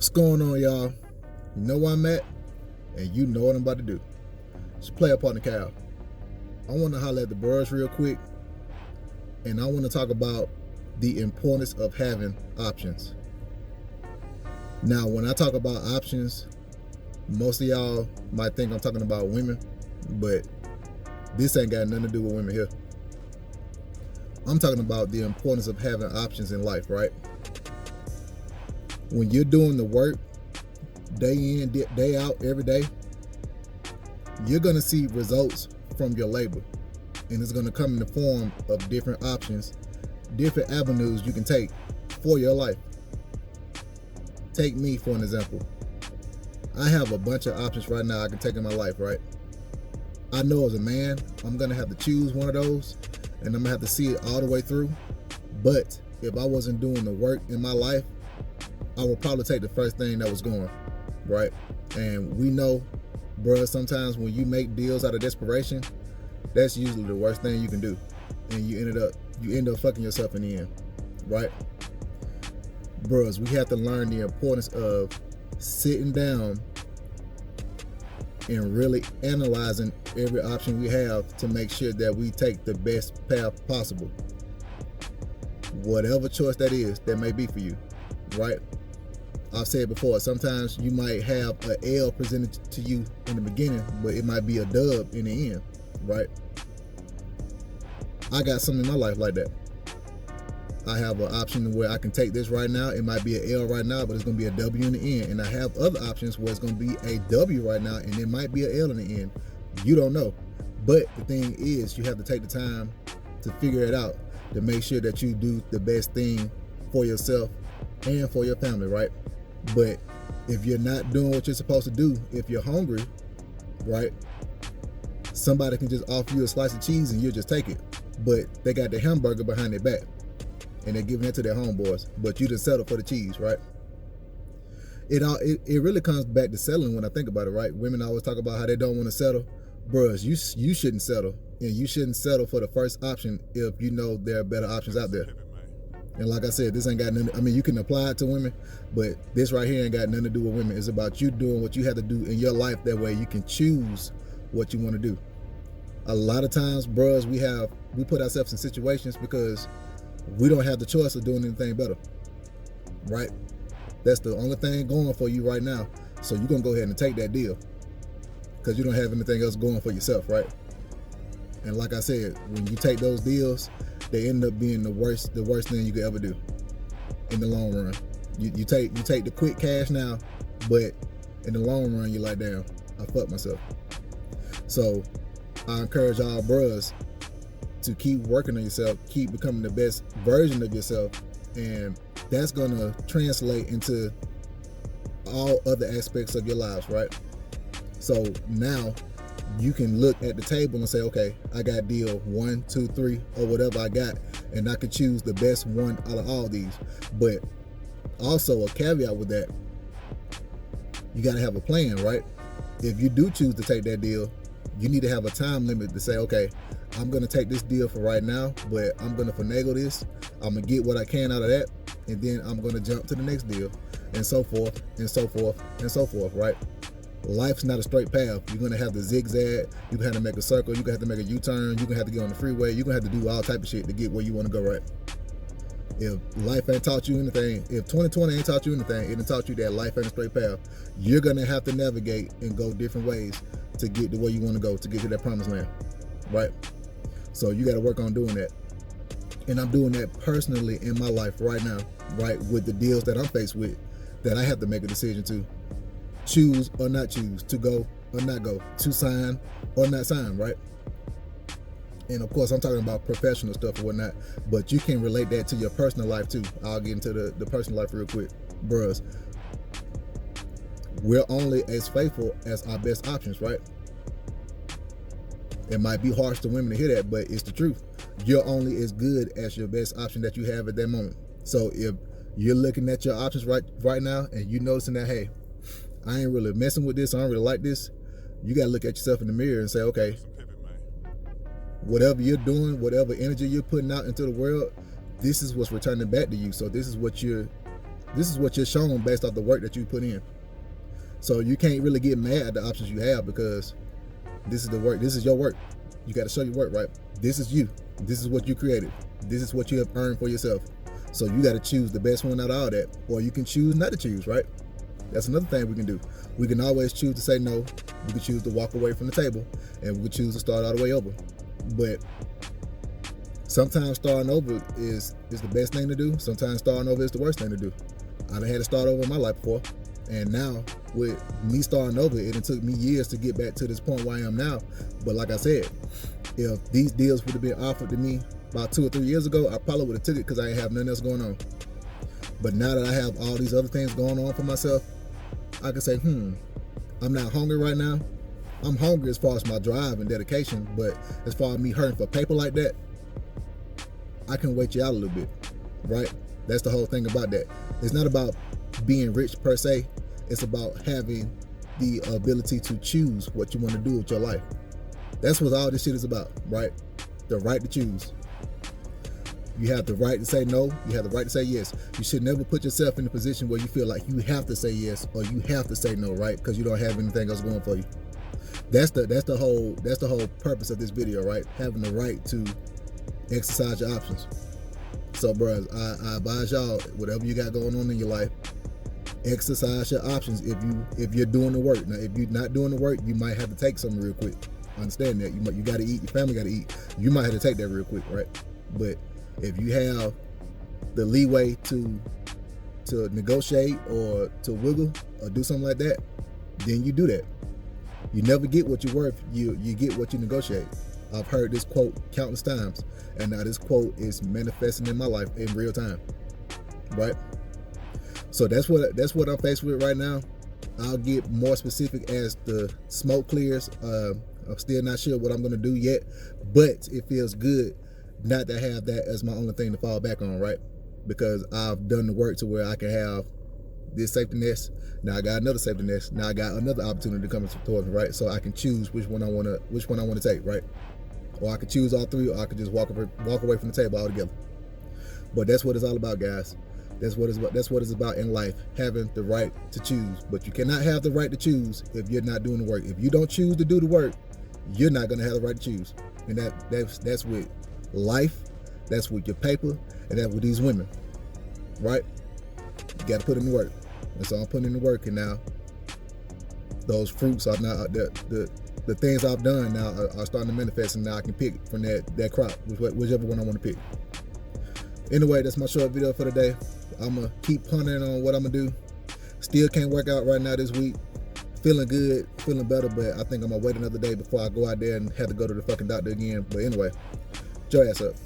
What's going on, y'all? You know where I'm at, and you know what I'm about to do. It's Player Partner Cal. I want to holler at the birds real quick, and I want to talk about the importance of having options. Now, when I talk about options, most of y'all might think I'm talking about women, but this ain't got nothing to do with women here. I'm talking about the importance of having options in life, right? When you're doing the work day in, day out, every day, you're going to see results from your labor. And it's going to come in the form of different options, different avenues you can take for your life. Take me for an example. I have a bunch of options right now I can take in my life, right? I know as a man, I'm going to have to choose one of those, and I'm going to have to see it all the way through. But if I wasn't doing the work in my life, I would probably take the first thing that was going, right? And we know, bruh, sometimes when you make deals out of desperation, that's usually the worst thing you can do. And you end up fucking yourself in the end, right? Bruhs, we have to learn the importance of sitting down and really analyzing every option we have to make sure that we take the best path possible. Whatever choice that is, that may be for you, right? I've said before, sometimes you might have an L presented to you in the beginning, but it might be a dub in the end, right? I got something in my life like that. I have an option where I can take this right now. It might be an L right now, but it's going to be a W in the end. And I have other options where it's going to be a W right now, and it might be an L in the end. You don't know. But the thing is, you have to take the time to figure it out, to make sure that you do the best thing for yourself and for your family, right? But if you're not doing what you're supposed to do, if you're hungry, right, somebody can just offer you a slice of cheese and you'll just take it. But they got the hamburger behind their back and they're giving it to their homeboys, but you just settle for the cheese, right? It really comes back to settling when I think about it, right? Women always talk about how they don't want to settle. Bruh, you shouldn't settle, and you shouldn't settle for the first option if you know there are better options out there. And like I said, this ain't got nothing, I mean, you can apply it to women, but this right here ain't got nothing to do with women. It's about you doing what you have to do in your life. That way you can choose what you want to do. A lot of times, bros, we put ourselves in situations because we don't have the choice of doing anything better, right? That's the only thing going for you right now. So you're going to go ahead and take that deal because you don't have anything else going for yourself, right? And like I said, when you take those deals, they end up being the worst thing you could ever do in the long run. You take the quick cash now, but in the long run, you're like, damn, I fucked myself. So I encourage all bros to keep working on yourself, keep becoming the best version of yourself, and that's gonna translate into all other aspects of your lives, right? So now you can look at the table and say, okay, I got deal 1, 2, 3, or whatever I got, and I can choose the best one out of all these. But also a caveat with that, you gotta have a plan, right? If you do choose to take that deal, you need to have a time limit to say, okay, I'm gonna take this deal for right now, but I'm gonna finagle this. I'm gonna get what I can out of that, and then I'm gonna jump to the next deal, and so forth, and so forth, and so forth, right? Life's not a straight path. You're gonna have to zigzag. You're gonna have to make a circle. You're gonna have to make a U-turn. You're gonna have to get on the freeway. You're gonna have to do all type of shit to get where you wanna go, right? If life ain't taught you anything, if 2020 ain't taught you anything, it done taught you that life ain't a straight path. You're gonna have to navigate and go different ways to get to where you wanna go, to get to that promised land, right? So you gotta work on doing that. And I'm doing that personally in my life right now, right? With the deals that I'm faced with, that I have to make a decision to choose or not choose, to go or not go, to sign or not sign, right? And of course, I'm talking about professional stuff or whatnot, but you can relate that to your personal life too. I'll get into the personal life real quick. Bros, we're only as faithful as our best options, right? It might be harsh to women to hear that, but it's the truth. You're only as good as your best option that you have at that moment. So if you're looking at your options right now and you noticing that, hey, I ain't really messing with this, I don't really like this, you gotta look at yourself in the mirror and say, okay, whatever you're doing, whatever energy you're putting out into the world, this is what's returning back to you. So this is what you're This is what you're shown based off the work that you put in. So you can't really get mad at the options you have, because this is the work. This is your work. You got to show your work, right? This is you. This is what you created. This is what you have earned for yourself. So you got to choose the best one out of all that, or you can choose not to choose, right? That's another thing we can do. We can always choose to say no. We can choose to walk away from the table, and we can choose to start all the way over. But sometimes starting over is the best thing to do. Sometimes starting over is the worst thing to do. I done had to start over in my life before, and now with me starting over, it took me years to get back to this point where I am now. But like I said, if these deals would have been offered to me about 2 or 3 years ago, I probably would have took it, because I ain't have nothing else going on. But now that I have all these other things going on for myself, I can say, I'm not hungry right now. I'm hungry as far as my drive and dedication, but as far as me hurting for paper like that, I can wait you out a little bit, right? That's the whole thing about that. It's not about being rich per se. It's about having the ability to choose what you want to do with your life. That's what all this shit is about, right? The right to choose. You have the right to say no. You have the right to say yes. You should never put yourself in a position where you feel like you have to say yes or you have to say no, right? Because you don't have anything else going for you. That's the whole purpose of this video, right? Having the right to exercise your options. So, bros, I advise y'all, whatever you got going on in your life, exercise your options if you're doing the work. Now, if you're not doing the work, you might have to take something real quick. Understand that. You got to eat. Your family got to eat. You might have to take that real quick, right? But if you have the leeway to negotiate or to wiggle or do something like that, then you do that. You never get what you're worth. You get what you negotiate. I've heard this quote countless times, and now this quote is manifesting in my life in real time, right? So that's what I'm faced with right now. I'll get more specific as the smoke clears. I'm still not sure what I'm going to do yet, but it feels good not to have that as my only thing to fall back on, right? Because I've done the work to where I can have this safety nest. Now I got another safety nest. Now I got another opportunity coming towards me, right? So I can choose which one I want to take, right? Or I could choose all three, or I could just walk away from the table altogether. But that's what it's all about, guys. That's what it's about in life, having the right to choose. But you cannot have the right to choose if you're not doing the work. If you don't choose to do the work, you're not going to have the right to choose. And that's with life, that's with your paper, and that's with these women, right? You got to put in the work. And so I'm putting in the work, and now those fruits are now the things I've done now are starting to manifest, and now I can pick from that crop, whichever one I want to pick. Anyway, that's my short video for today. I'm going to keep pondering on what I'm going to do. Still can't work out right now this week. Feeling good, feeling better, but I think I'm going to wait another day before I go out there and have to go to the fucking doctor again. But anyway, enjoy yourself.